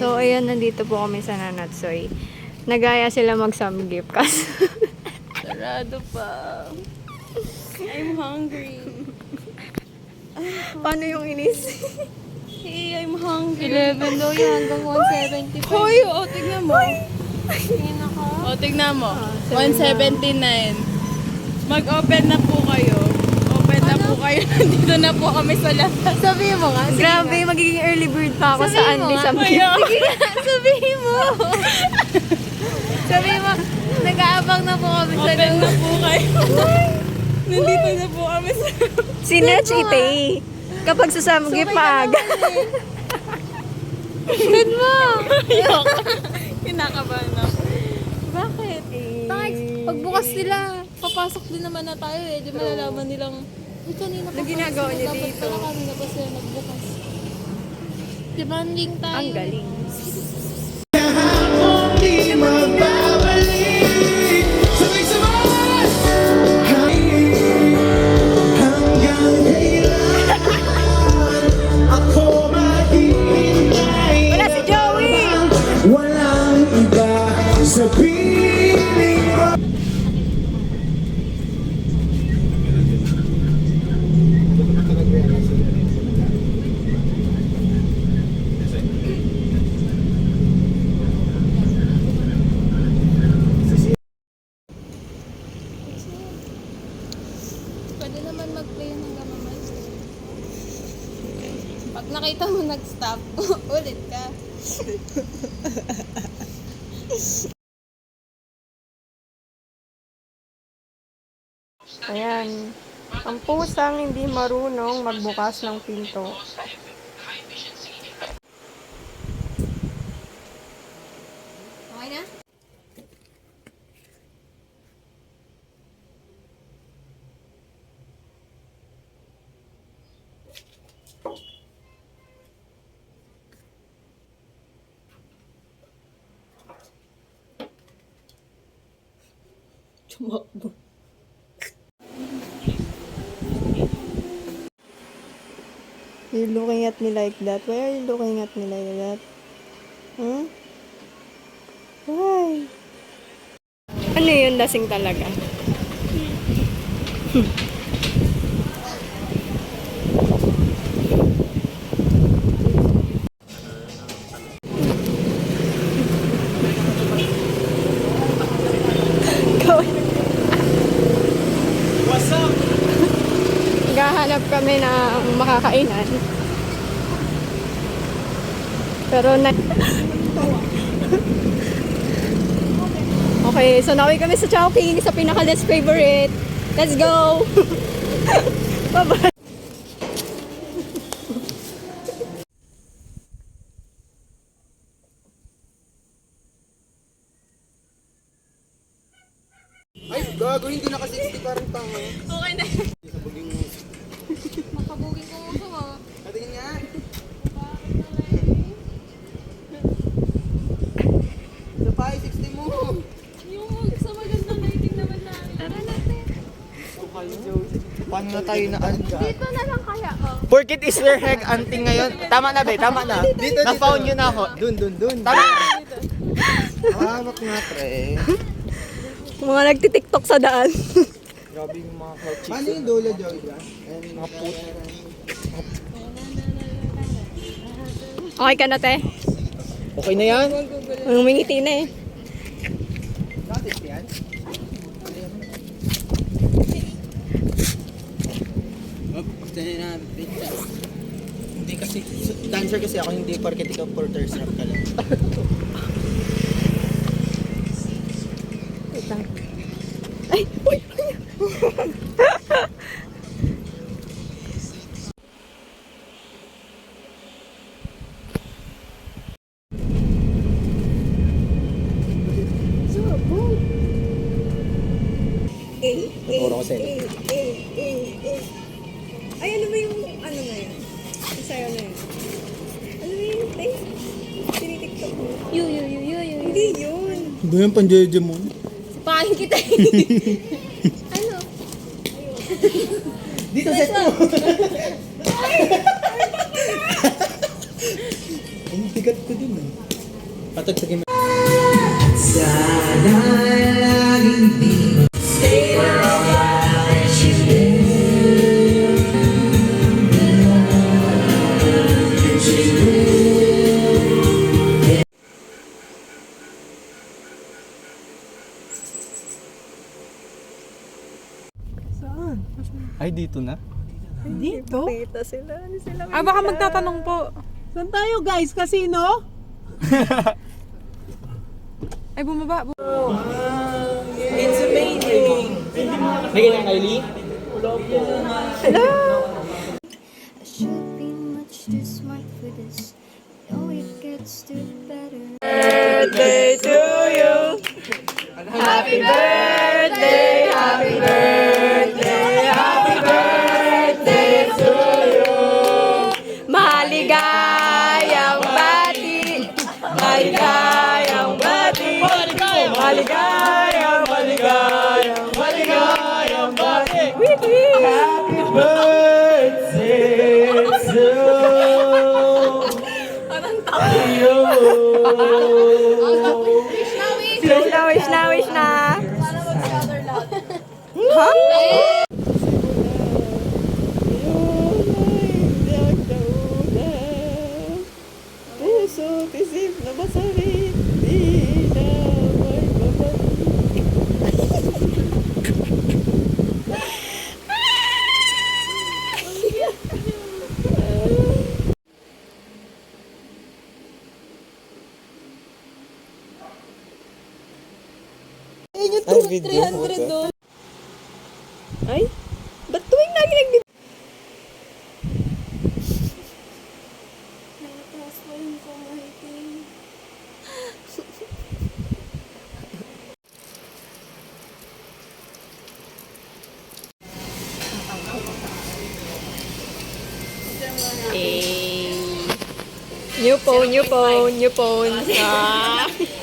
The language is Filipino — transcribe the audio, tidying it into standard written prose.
So, ayan, nandito po kami sa Nanatsoy. Nagaya sila mag-samgip kasi Sarado pa. I'm hungry. paano yung inis? Hey, I'm hungry. 11 daw yan, hanggang 175. Hoy, tignan mo. Tingin ako. Tignan mo. Ah, 179. Mag-open na po kayo. Open na po kayo. Nandito na po kami sa labas. Sabihin mo nga. Grabe, magiging early bird pa ako sa Sabihin mo Andy nga. Samgip. Sabihin mo. Sabihin mo, nag-aabang na po kami sa Open na po kayo. Nandito na po kami sa Si Nech Itay. Kapag sa Samgip, maaga. Good mo. Kinakabahan ako. Bakit? Thanks. Pagbukas nila, papasok din naman na tayo eh. Di malalaman nilang, ay kanina pa. Anong ginagawa niyo dapat dito? pala kami na pa sila nagbukas. Demanding tayo. Ang galing. Wala si Joey! Walang iba sa piling ko. Pwede naman mag-play hanggang mamaya. Pag nakita mo nag-stop, ulit ka. Ayan. Ang pusang hindi marunong magbukas ng pinto. Okay na? Tumakbo. You're looking at me like that. Why are you looking at me like that? Hmm? Why? Ano yun? Lasing talaga. What's up? Naghahanap kami ng makakainan. Pero na... Okay, so nauwi kami sa Chowking, sa pinaka-less favorite. Let's go! Bye-bye! Ay, gago, hindi naka 60 parang tanga. Okay na. Sabaging mo. Makabugin ko mo mo. Katingin nga. Sa pa, 60 mo. Yung sa magandang lighting naman namin. Tara natin. Paano na tayo na Dito na lang kaya, oh. Porkit is your head anting ngayon. Tama na, be. Tama na. Dito, Na-found yun na ako. Dun. Tama. Hawak na, pre. Mga nagtitiktok sa daan. Grabe yung mga cloud chicks. Paano yung dolo, Joey? Mga put. Okay ka na, te? Okay na yan? Humingiti na eh. Notice yan? Oh, gusto niya na pizza. Hindi kasi, dancer kasi ako, hindi porket ikaw porter strap ka lang. Wait lang. Ay! Uy! Turo ko sa'yo. Ay, ano ba yung ano na yan? Yung sayo na yun? Ano ba yun? Ay, tinitiktok mo. Yu. Hindi yun. Ba yung panjeje mo? Sipahin kita eh. Ano? Dito, set mo! Ang bigat ko din eh. Patugsagin mo. Ay, dito na? Dito? Kita sila. Hindi sila Ah, baka magtatanong po. Saan tayo guys? Casino? Ay, bumaba. May ganyan, Kylie? I should be much too smart for this. No, it gets too better. Maligayang bati! Maligayang bati! Maligayang, maligayang, maligayang bati! Happy birthday to Wish na, wish na! Puso, pisip na masakit, di na may babalik. Ay, video. 300 doon. Ay, ba't tuwing lagi nagbibigay? Nakataas pa yung kamay ko. New phone, new phone, new phone. Ah.